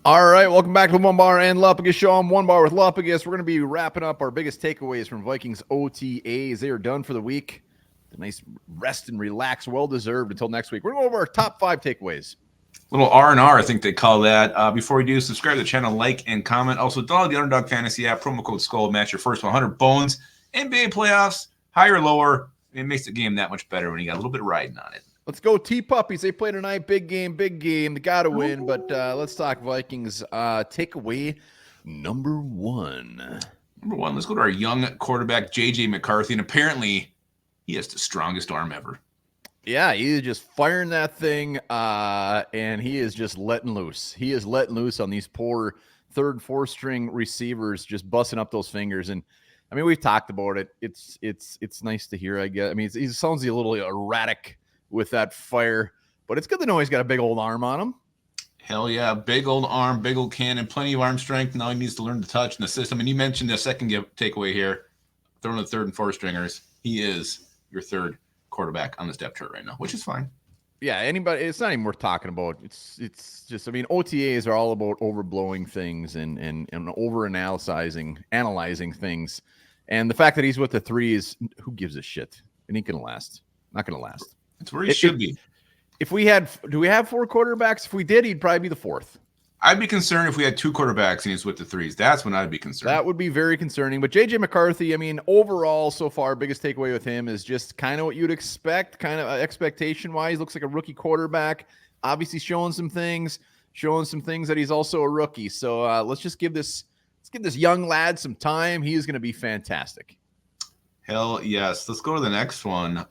All right, welcome back to the Onebar and Lupagus show. I'm Onebar with Lupagus. We're going to be wrapping up our biggest takeaways from Vikings OTAs. They are done for the week. A nice rest and relax, well-deserved until next week. We're going to go over our top 5 takeaways. Little R&R, I think they call that. Before we do, subscribe to the channel, like, and comment. Also, download the Underdog Fantasy app, promo code SKULL, match your first 100 bones. NBA playoffs, higher or lower. It makes the game that much better when you got a little bit of riding on it. Let's go T-Puppies. They play tonight. Big game. They got to win. But let's talk Vikings. Takeaway number 1. Number 1, let's go to our young quarterback, J.J. McCarthy. And apparently, he has the strongest arm ever. Yeah, he is just firing that thing, and he is just letting loose. He is letting loose on these poor third, fourth string receivers, just busting up those fingers. And I mean, we've talked about it. It's nice to hear, I guess. I mean, he sounds a little erratic with that fire, but it's good to know he's got a big old arm on him. Hell yeah, big old arm, big old cannon, plenty of arm strength. Now he needs to learn to touch in the system. And you mentioned the second takeaway here, throwing the third and fourth stringers. He is your third quarterback on this depth chart right now, which is fine. Yeah, anybody, it's not even worth talking about. It's just, I mean, OTAs are all about overblowing things and analyzing things. And the fact that he's with the 3 is, who gives a shit? And he can last. Not going to last. That's where he should be. If we had, do we have 4 quarterbacks? If we did, he'd probably be the 4th. I'd be concerned if we had 2 quarterbacks and he's with the 3s. That's when I'd be concerned. That would be very concerning. But J.J. McCarthy, I mean, overall so far, biggest takeaway with him is just kind of what you'd expect, kind of expectation-wise. Looks like a rookie quarterback. Obviously showing some things that he's also a rookie. So let's give this young lad some time. He is going to be fantastic. Hell yes. Let's go to the next one.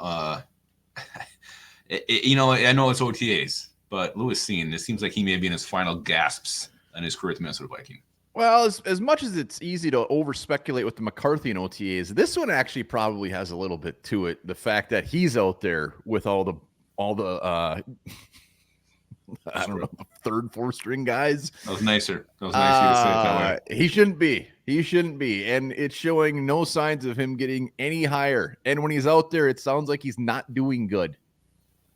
I know it's OTAs, but Lewis Cine, it seems like he may be in his final gasps in his career at the Minnesota Vikings. Well, as much as it's easy to over-speculate with the McCarthy and OTAs, this one actually probably has a little bit to it. The fact that he's out there with all the I don't know, third, fourth string guys. That was nicer. That was nicer to say it that way. He shouldn't be. And it's showing no signs of him getting any higher. And when he's out there, it sounds like he's not doing good.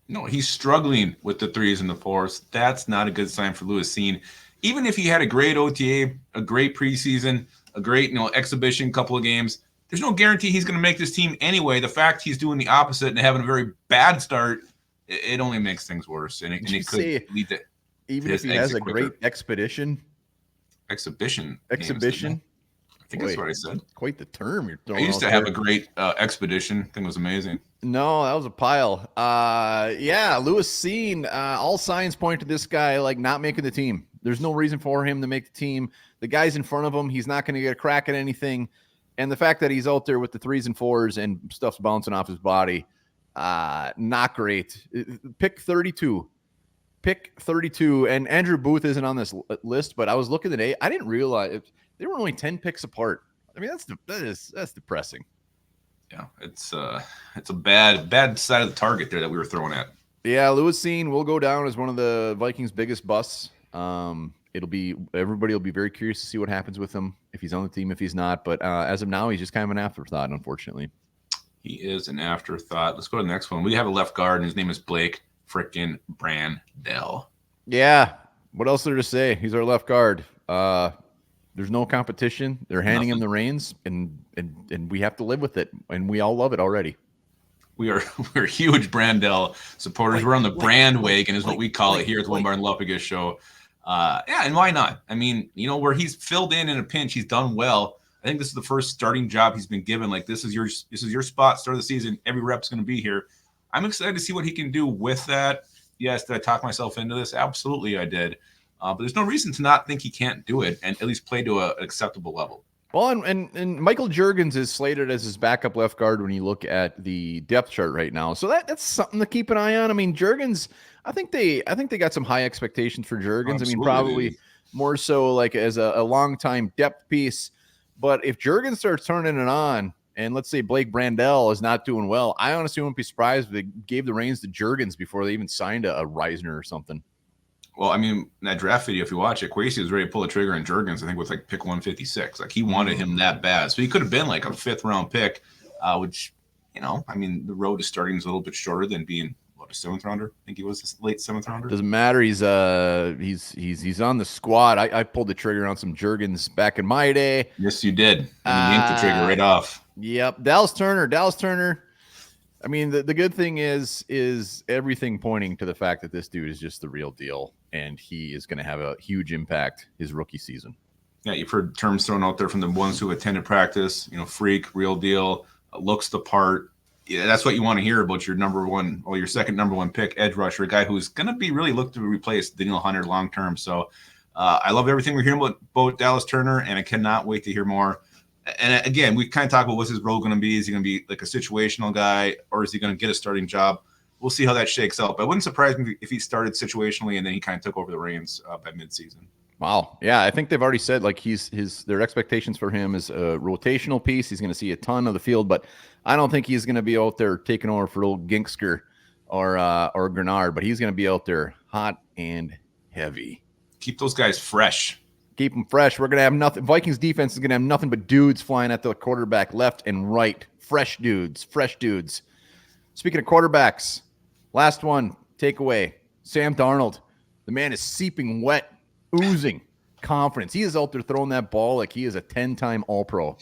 No, he's struggling with the 3s and the 4s. That's not a good sign for Lewis Cine. Even if he had a great OTA, a great preseason, a great exhibition, couple of games, there's no guarantee he's going to make this team anyway. The fact he's doing the opposite and having a very bad start, it only makes things worse. And it could lead to even if he has a great exhibition. I think that's what I said. Quite the term you're throwing. I used to have a great expedition. I think it was amazing. No, that was a pile. Lewis Cine, all signs point to this guy like not making the team. There's no reason for him to make the team. The guy's in front of him. He's not going to get a crack at anything. And the fact that he's out there with the 3s and 4s and stuff's bouncing off his body, not great. Pick 32. And Andrew Booth isn't on this list, but I was looking today. I didn't realize they were only 10 picks apart. I mean, that's depressing. Yeah, it's a bad side of the target there that we were throwing at. Yeah, Lewis Cine will go down as one of the Vikings' biggest busts. Everybody will be very curious to see what happens with him if he's on the team, if he's not. But as of now, he's just kind of an afterthought, unfortunately. He is an afterthought. Let's go to the next one. We have a left guard, and his name is Blake frickin' Brandel. Yeah. What else is there to say? He's our left guard. There's no competition. They're handing him the reins, and we have to live with it, and we all love it already. We're huge Brandel supporters. We're on the brand wagon, is what we call it here at the Onebar and Lupagus show. And why not? I mean, where he's filled in a pinch, he's done well. I think this is the first starting job he's been given. Like, this is your spot, start of the season. Every rep's going to be here. I'm excited to see what he can do with that. Yes, did I talk myself into this? Absolutely, I did. But there's no reason to not think he can't do it and at least play to an acceptable level. Well, and Michael Juergens is slated as his backup left guard when you look at the depth chart right now. So that's something to keep an eye on. I mean, Juergens, I think they got some high expectations for Juergens. Absolutely. I mean, probably more so like as a long-time depth piece. But if Juergens starts turning it on, and let's say Blake Brandel is not doing well, I honestly wouldn't be surprised if they gave the reins to Juergens before they even signed a Reisner or something. Well, I mean, that draft video, if you watch it, Kwesi was ready to pull the trigger on Juergens, I think, with like pick 156. Like, he wanted him that bad. So he could have been like a 5th round pick, which, I mean, the road to starting is a little bit shorter than being, 7th rounder. I think he was a late 7th rounder. Doesn't matter. He's on the squad. I pulled the trigger on some Jurgens back in my day. Yes, you did. And you yanked the trigger right off. Yep. Dallas Turner. I mean, the good thing is everything pointing to the fact that this dude is just the real deal, and he is going to have a huge impact his rookie season. Yeah, you've heard terms thrown out there from the ones who attended practice, freak, real deal, looks the part. Yeah, that's what you want to hear about your your second number one pick, edge rusher, a guy who's going to be really looked to replace Daniel Hunter long term. So I love everything we're hearing about Dallas Turner, and I cannot wait to hear more. And again, we kind of talk about what's his role going to be. Is he going to be like a situational guy, or is he going to get a starting job? We'll see how that shakes out. But it wouldn't surprise me if he started situationally and then he kind of took over the reins by midseason. Wow. Yeah, I think they've already said like their expectations for him is a rotational piece. He's going to see a ton of the field, but I don't think he's going to be out there taking over for old Ginksker or Grenard, but he's going to be out there hot and heavy. Keep those guys fresh. Keep them fresh. We're going to have nothing. Vikings defense is going to have nothing but dudes flying at the quarterback left and right. Fresh dudes. Speaking of quarterbacks, last one, takeaway. Sam Darnold. The man is seeping wet, oozing confidence. He is out there throwing that ball like he is a 10-time All-Pro.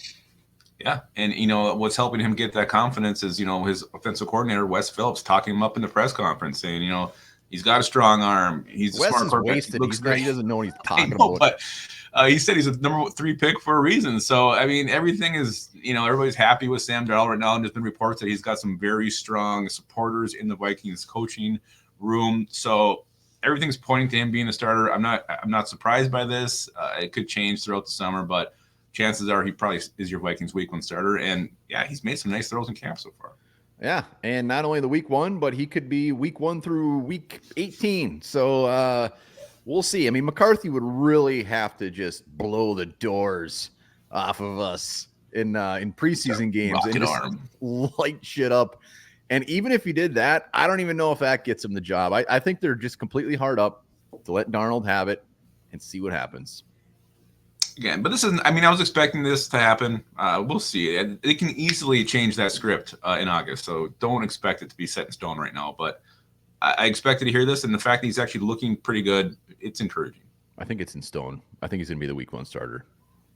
Yeah, and what's helping him get that confidence is his offensive coordinator Wes Phillips talking him up in the press conference, saying he's got a strong arm. He's a smart quarterback. Wasted. He doesn't know what he's talking about. But he said he's a number 3 pick for a reason. So I mean, everything is everybody's happy with Sam Darnold right now, and there's been reports that he's got some very strong supporters in the Vikings coaching room. So everything's pointing to him being a starter. I'm not surprised by this. It could change throughout the summer, but chances are he probably is your Vikings week 1 starter. And yeah, he's made some nice throws in camp so far. Yeah, and not only the week 1, but he could be week 1 through week 18. So we'll see. I mean, McCarthy would really have to just blow the doors off of us in preseason games and just light shit up. And even if he did that, I don't even know if that gets him the job. I think they're just completely hard up to let Darnold have it and see what happens. Again, but this isn't. I mean, I was expecting this to happen. We'll see. They can easily change that script in August, so don't expect it to be set in stone right now. But I expected to hear this, and the fact that he's actually looking pretty good, it's encouraging. I think it's in stone. I think he's going to be the week 1 starter.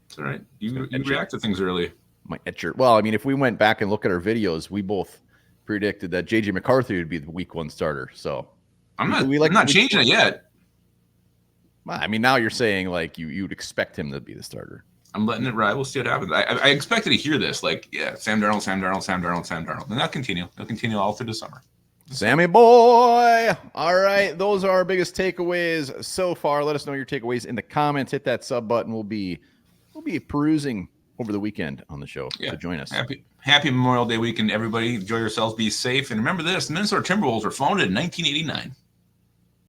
That's all right. You react to things early. My etcher. Well, I mean, if we went back and look at our videos, we both predicted that J.J. McCarthy would be the week 1 starter. So I'm not changing it yet. I mean, now you're saying like you'd expect him to be the starter. I'm letting it ride. We'll see what happens. I expected to hear this. Like, yeah, Sam Darnold. And that'll continue. It'll continue all through the summer. Sammy boy. All right. Those are our biggest takeaways so far. Let us know your takeaways in the comments. Hit that sub button. We'll be perusing over the weekend on the show. Yeah. So join us. Happy Memorial Day weekend, everybody. Enjoy yourselves. Be safe. And remember this, the Minnesota Timberwolves were founded in 1989.